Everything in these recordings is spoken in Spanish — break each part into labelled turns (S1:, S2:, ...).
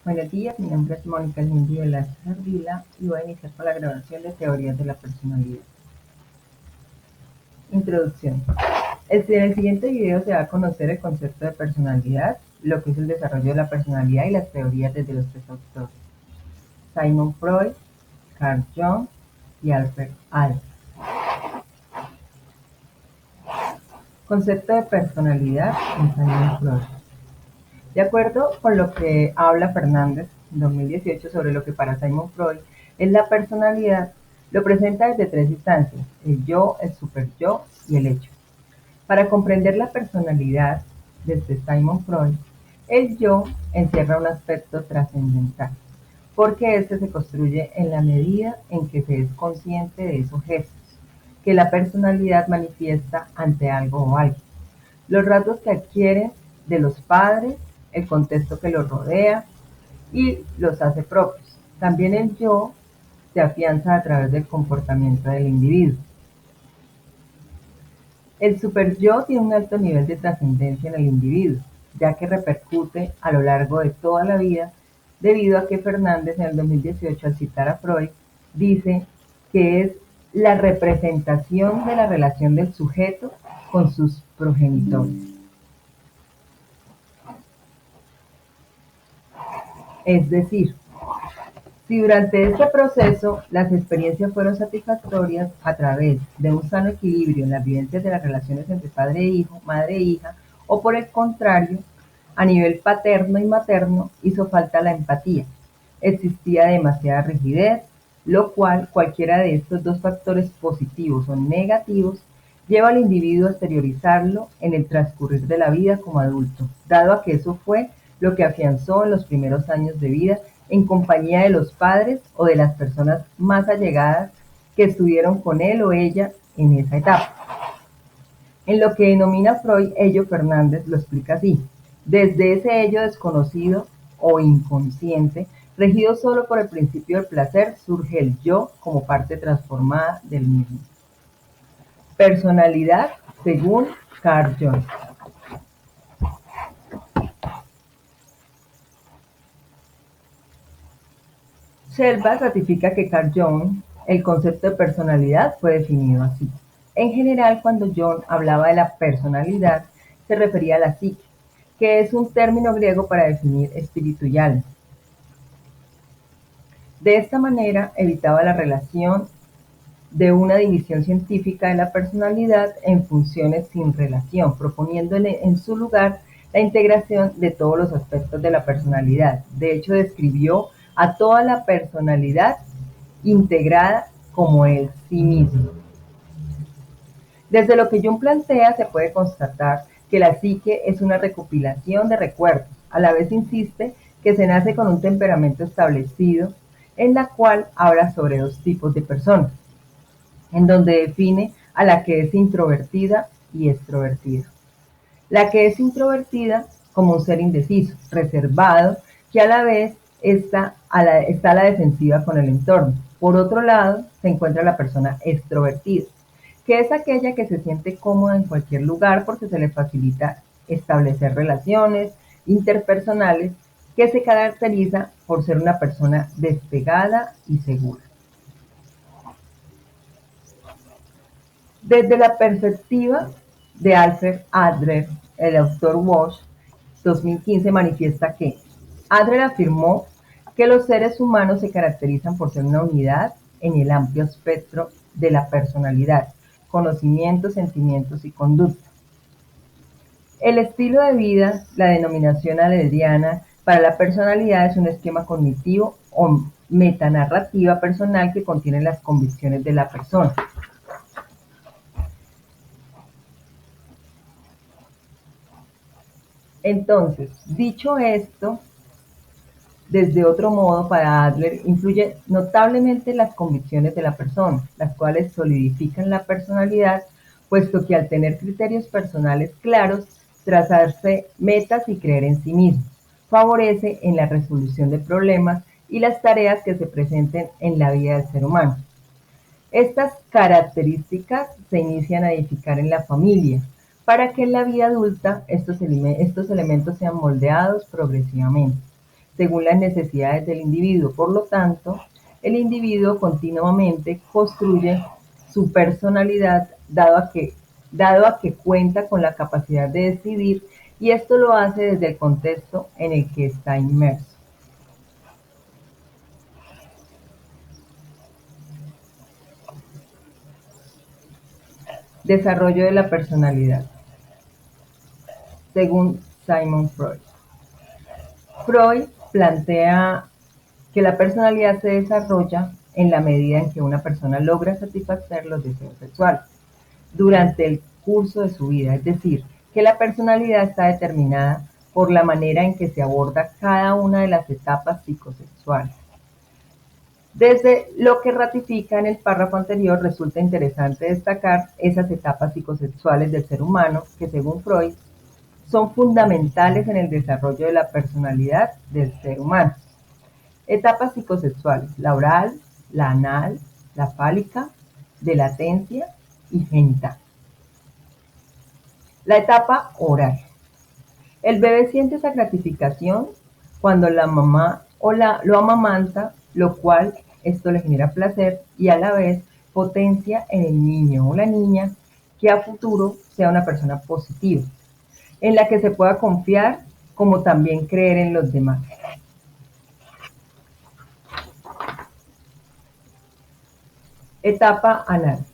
S1: Buenos días, mi nombre es Mónica Lindy Velázquez Ardila y voy a iniciar con la grabación de teorías de la personalidad. Introducción. En el siguiente video se va a conocer el concepto de personalidad, lo que es el desarrollo de la personalidad y las teorías desde los tres autores: Sigmund Freud, Carl Jung y Alfred Adler. Concepto de personalidad en Sigmund Freud. De acuerdo con lo que habla Fernández en 2018 sobre lo que para Sigmund Freud es la personalidad, lo presenta desde tres instancias: el yo, el superyo y el hecho. Para comprender la personalidad desde Sigmund Freud, el yo encierra un aspecto trascendental, porque este se construye en la medida en que se es consciente de esos gestos que la personalidad manifiesta ante algo o alguien, los rasgos que adquieren de los padres, el contexto que los rodea y los hace propios. También el yo se afianza a través del comportamiento del individuo. El superyo tiene un alto nivel de trascendencia en el individuo, ya que repercute a lo largo de toda la vida, debido a que Fernández en el 2018, al citar a Freud, dice que es la representación de la relación del sujeto con sus progenitores. Es decir, si durante este proceso las experiencias fueron satisfactorias a través de un sano equilibrio en las vivencias de las relaciones entre padre e hijo, madre e hija, o por el contrario, a nivel paterno y materno, hizo falta la empatía. Existía demasiada rigidez, lo cual cualquiera de estos dos factores positivos o negativos lleva al individuo a exteriorizarlo en el transcurrir de la vida como adulto, dado a que eso fue lo que afianzó en los primeros años de vida en compañía de los padres o de las personas más allegadas que estuvieron con él o ella en esa etapa. En lo que denomina Freud ello, Fernández lo explica así: desde ese ello desconocido o inconsciente, regido solo por el principio del placer, surge el yo como parte transformada del mismo. Personalidad según Carl Jung. Shelba ratifica que Carl Jung, el concepto de personalidad fue definido así. En general, cuando Jung hablaba de la personalidad, se refería a la psique, que es un término griego para definir espíritu y alma. De esta manera, evitaba la relación de una división científica de la personalidad en funciones sin relación, proponiéndole en su lugar la integración de todos los aspectos de la personalidad. De hecho, describió a toda la personalidad integrada como el sí mismo. Desde lo que Jung plantea, se puede constatar que la psique es una recopilación de recuerdos. A la vez insiste que se nace con un temperamento establecido, en la cual habla sobre dos tipos de personas, en donde define a la que es introvertida y extrovertida. La que es introvertida como un ser indeciso, reservado, que a la vez está a la defensiva con el entorno. Por otro lado, se encuentra la persona extrovertida, que es aquella que se siente cómoda en cualquier lugar porque se le facilita establecer relaciones interpersonales, que se caracteriza por ser una persona despegada y segura. Desde la perspectiva de Alfred Adler, el autor Walsh 2015 manifiesta que Adler afirmó que los seres humanos se caracterizan por ser una unidad en el amplio espectro de la personalidad, conocimientos, sentimientos y conducta. El estilo de vida, la denominación adleriana para la personalidad, es un esquema cognitivo o metanarrativa personal que contiene las convicciones de la persona. Entonces, dicho esto, desde otro modo, para Adler, influye notablemente las convicciones de la persona, las cuales solidifican la personalidad, puesto que al tener criterios personales claros, trazarse metas y creer en sí mismo, favorece en la resolución de problemas y las tareas que se presenten en la vida del ser humano. Estas características se inician a edificar en la familia, para que en la vida adulta estos elementos sean moldeados progresivamente. según las necesidades del individuo. Por lo tanto, el individuo continuamente construye su personalidad dado a que cuenta con la capacidad de decidir, y esto lo hace desde el contexto en el que está inmerso. Desarrollo de la personalidad, según Sigmund Freud. Freud plantea que la personalidad se desarrolla en la medida en que una persona logra satisfacer los deseos sexuales durante el curso de su vida, es decir, que la personalidad está determinada por la manera en que se aborda cada una de las etapas psicosexuales. Desde lo que ratifica en el párrafo anterior, resulta interesante destacar esas etapas psicosexuales del ser humano que, según Freud, son fundamentales en el desarrollo de la personalidad del ser humano. Etapas psicosexuales: la oral, la anal, la fálica, de latencia y genital. La etapa oral. El bebé siente esa gratificación cuando la mamá lo amamanta, lo cual esto le genera placer y a la vez potencia en el niño o la niña que a futuro sea una persona positiva, en la que se pueda confiar, como también creer en los demás. Etapa anal.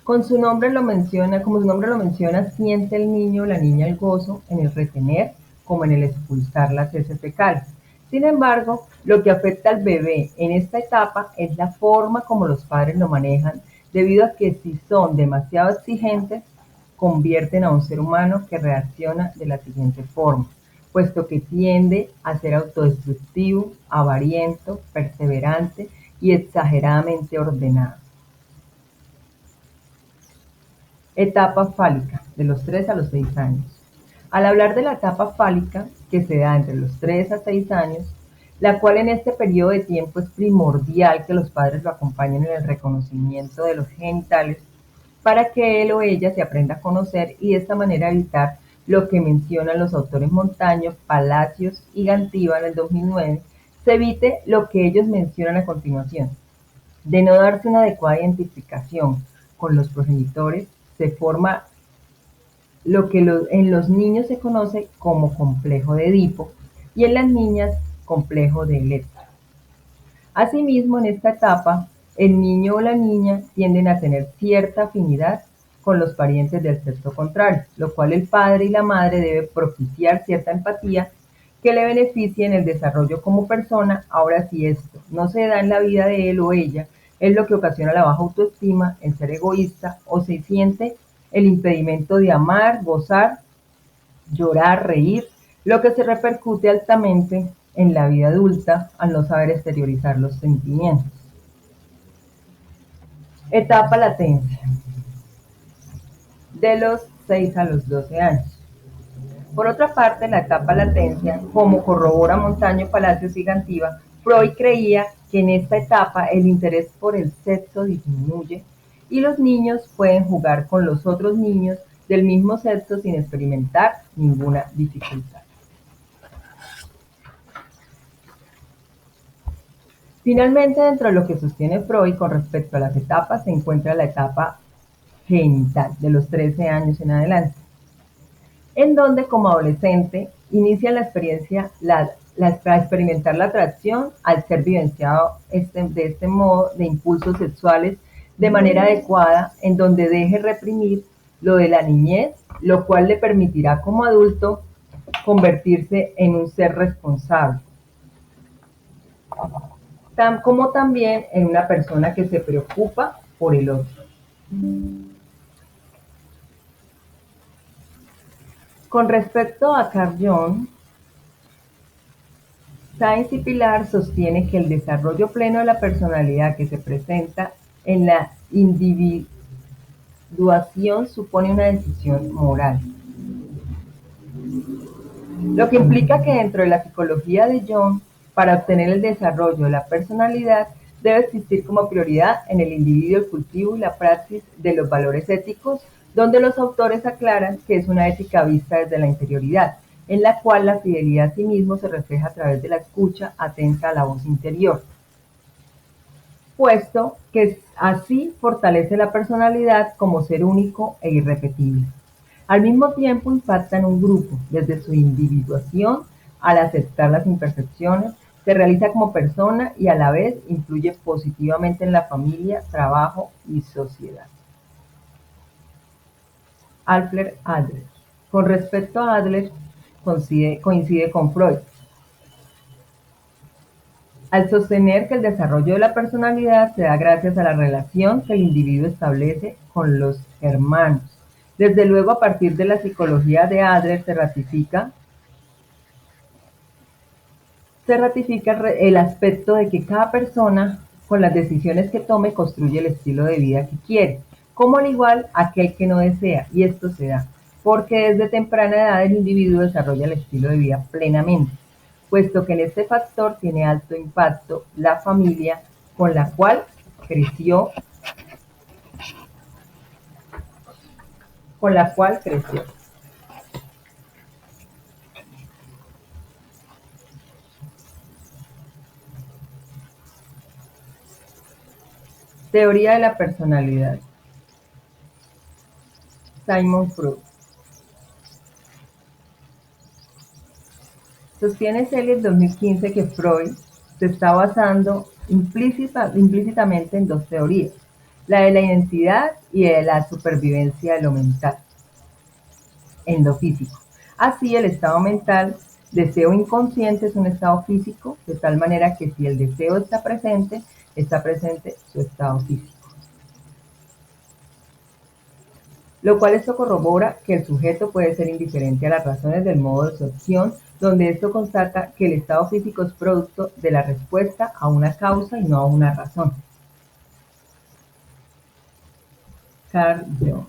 S1: Como su nombre lo menciona, siente el niño o la niña el gozo en el retener como en el expulsar las heces fecales. Sin embargo, lo que afecta al bebé en esta etapa es la forma como los padres lo manejan, debido a que si son demasiado exigentes, convierten a un ser humano que reacciona de la siguiente forma, puesto que tiende a ser autodestructivo, avariento, perseverante y exageradamente ordenado. Etapa fálica, de los 3 a los 6 años. Al hablar de la etapa fálica, que se da entre los 3 a 6 años, la cual en este periodo de tiempo es primordial que los padres lo acompañen en el reconocimiento de los genitales para que él o ella se aprenda a conocer y de esta manera evitar lo que mencionan los autores Montaño, Palacios y Gantiva en el 2009, se evite lo que ellos mencionan a continuación. De no darse una adecuada identificación con los progenitores, se forma lo que en los niños se conoce como complejo de Edipo y en las niñas complejo de Electra. Asimismo, en esta etapa, el niño o la niña tienden a tener cierta afinidad con los parientes del sexo contrario, lo cual el padre y la madre deben propiciar cierta empatía que le beneficie en el desarrollo como persona. Ahora, si esto no se da en la vida de él o ella, es lo que ocasiona la baja autoestima, el ser egoísta, o se siente el impedimento de amar, gozar, llorar, reír, lo que se repercute altamente en la vida adulta al no saber exteriorizar los sentimientos. Etapa latencia, de los 6 a los 12 años. Por otra parte, la etapa latencia, como corrobora Montaño, Palacios y Gantiva, Freud creía que en esta etapa el interés por el sexo disminuye y los niños pueden jugar con los otros niños del mismo sexo sin experimentar ninguna dificultad. Finalmente, dentro de lo que sostiene Freud con respecto a las etapas, se encuentra la etapa genital, de los 13 años en adelante, en donde como adolescente inicia la experiencia, a experimentar la atracción al ser vivenciado de este modo de impulsos sexuales de manera adecuada, en donde deje reprimir lo de la niñez, lo cual le permitirá como adulto convertirse en un ser responsable, como también en una persona que se preocupa por el otro. Con respecto a Carl Jung, Sainz y Pilar sostiene que el desarrollo pleno de la personalidad que se presenta en la individuación supone una decisión moral, lo que implica que dentro de la psicología de Jung, para obtener el desarrollo de la personalidad, debe existir como prioridad en el individuo el cultivo y la praxis de los valores éticos, donde los autores aclaran que es una ética vista desde la interioridad, en la cual la fidelidad a sí mismo se refleja a través de la escucha atenta a la voz interior, puesto que así fortalece la personalidad como ser único e irrepetible. Al mismo tiempo impacta en un grupo, desde su individuación al aceptar las imperfecciones, se realiza como persona y a la vez influye positivamente en la familia, trabajo y sociedad. Alfred Adler. Con respecto a Adler, coincide con Freud, al sostener que el desarrollo de la personalidad se da gracias a la relación que el individuo establece con los hermanos. Desde luego, a partir de la psicología de Adler se ratifica el aspecto de que cada persona, con las decisiones que tome, construye el estilo de vida que quiere, como al igual aquel que no desea, y esto se da porque desde temprana edad el individuo desarrolla el estilo de vida plenamente, puesto que en este factor tiene alto impacto la familia con la cual creció, con la cual creció. Teoría de la personalidad. Sigmund Freud. Sostiene Celia en 2015 que Freud se está basando implícitamente en dos teorías, la de la identidad y de la supervivencia de lo mental, en lo físico. Así, el estado mental, deseo inconsciente, es un estado físico, de tal manera que si el deseo está presente su estado físico. Lo cual esto corrobora que el sujeto puede ser indiferente a las razones del modo de su acción, donde esto constata que el estado físico es producto de la respuesta a una causa y no a una razón. Carl Jung.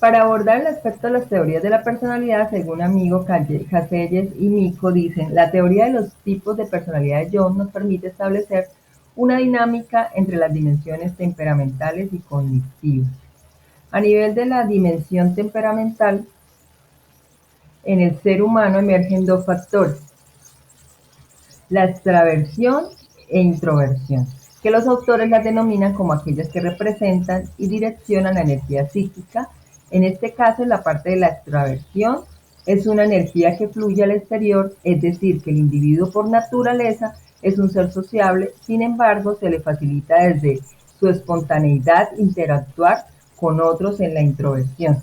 S1: Para abordar el aspecto de las teorías de la personalidad, según amigo Caselles y Mico, dicen, la teoría de los tipos de personalidad de Jung nos permite establecer una dinámica entre las dimensiones temperamentales y cognitivas. A nivel de la dimensión temperamental, en el ser humano emergen dos factores, la extraversión e introversión, que los autores las denominan como aquellas que representan y direccionan la energía psíquica. En este caso, la parte de la extraversión es una energía que fluye al exterior, es decir, que el individuo por naturaleza es un ser sociable, sin embargo, se le facilita desde su espontaneidad interactuar con otros en la introversión.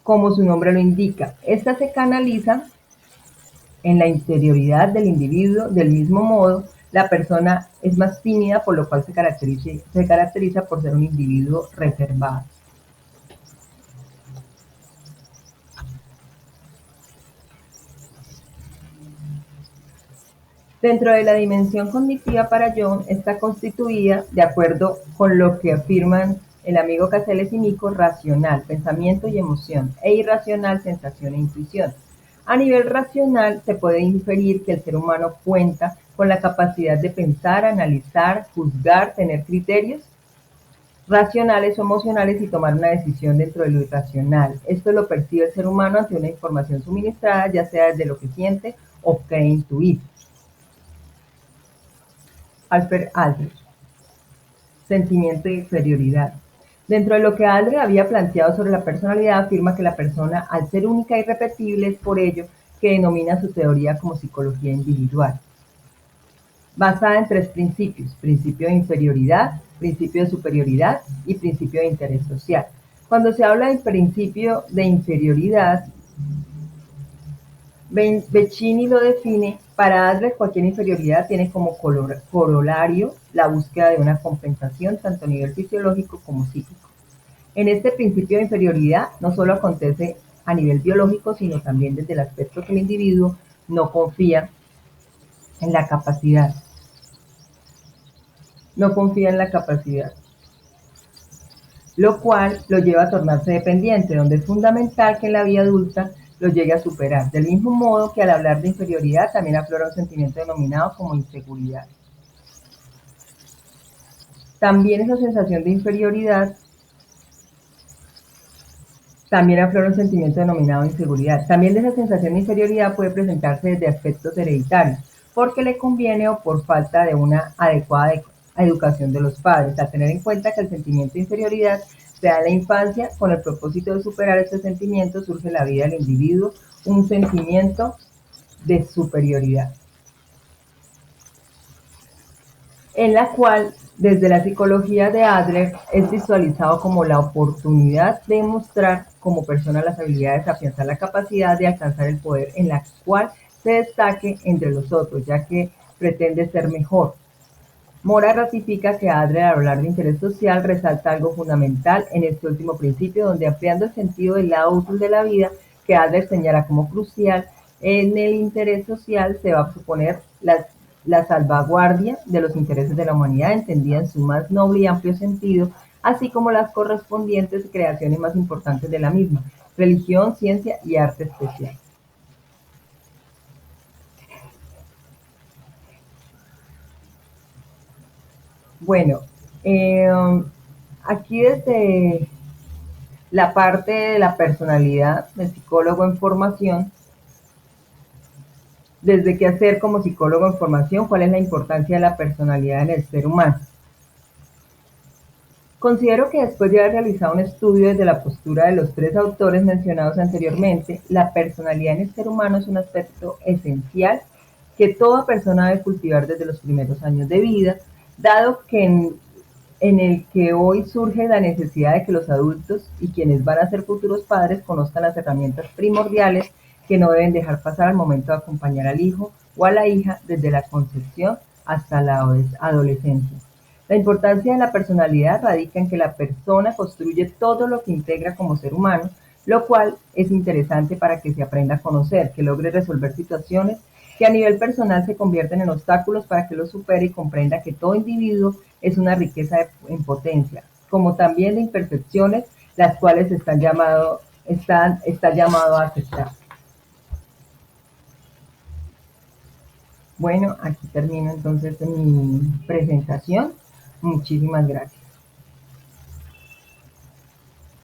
S1: Como su nombre lo indica, esta se canaliza en la interioridad del individuo. Del mismo modo, la persona es más tímida, por lo cual se caracteriza por ser un individuo reservado. Dentro de la dimensión cognitiva para Jung está constituida, de acuerdo con lo que afirman el amigo Caselles y Mico, racional, pensamiento y emoción, e irracional, sensación e intuición. A nivel racional, se puede inferir que el ser humano cuenta con la capacidad de pensar, analizar, juzgar, tener criterios racionales o emocionales y tomar una decisión dentro de lo irracional. Esto lo percibe el ser humano ante una información suministrada, ya sea desde lo que siente o cree intuir. Alfred Adler. Sentimiento de inferioridad. Dentro de lo que Adler había planteado sobre la personalidad, afirma que la persona, al ser única e irrepetible, es por ello que denomina su teoría como psicología individual, basada en tres principios: principio de inferioridad, principio de superioridad y principio de interés social. Cuando se habla del principio de inferioridad, Becchini lo define: para Adler cualquier inferioridad tiene como corolario la búsqueda de una compensación tanto a nivel fisiológico como psíquico. En este principio de inferioridad no solo acontece a nivel biológico, sino también desde el aspecto que el individuo no confía en la capacidad. No confía en la capacidad, lo cual lo lleva a tornarse dependiente, donde es fundamental que en la vida adulta lo llegue a superar. Del mismo modo que al hablar de inferioridad también aflora un sentimiento denominado como inseguridad. También esa sensación de inferioridad, también aflora un sentimiento denominado inseguridad. También de esa sensación de inferioridad puede presentarse desde aspectos hereditarios, porque le conviene o por falta de una adecuada educación de los padres. A tener en cuenta que el sentimiento de inferioridad se da en la infancia, con el propósito de superar este sentimiento surge en la vida del individuo un sentimiento de superioridad, en la cual desde la psicología de Adler es visualizado como la oportunidad de mostrar como persona las habilidades, afianzar la capacidad de alcanzar el poder en la cual se destaque entre los otros, ya que pretende ser mejor. Mora ratifica que Adler, al hablar de interés social, resalta algo fundamental en este último principio, donde ampliando el sentido del lado útil de la vida, que Adler señala como crucial, en el interés social se va a suponer la salvaguardia de los intereses de la humanidad, entendida en su más noble y amplio sentido, así como las correspondientes creaciones más importantes de la misma, religión, ciencia y arte especial. Bueno, eh, aquí desde la parte de la personalidad del psicólogo en formación, desde qué hacer como psicólogo en formación, cuál es la importancia de la personalidad en el ser humano. Considero que después de haber realizado un estudio desde la postura de los tres autores mencionados anteriormente, la personalidad en el ser humano es un aspecto esencial que toda persona debe cultivar desde los primeros años de vida, dado que en el que hoy surge la necesidad de que los adultos y quienes van a ser futuros padres conozcan las herramientas primordiales que no deben dejar pasar al momento de acompañar al hijo o a la hija desde la concepción hasta la adolescencia. La importancia de la personalidad radica en que la persona construye todo lo que integra como ser humano, lo cual es interesante para que se aprenda a conocer, que logre resolver situaciones que a nivel personal se convierten en obstáculos para que lo supere y comprenda que todo individuo es una riqueza en potencia, como también de imperfecciones, las cuales está llamado a aceptar. Bueno, aquí termino entonces mi presentación. Muchísimas gracias.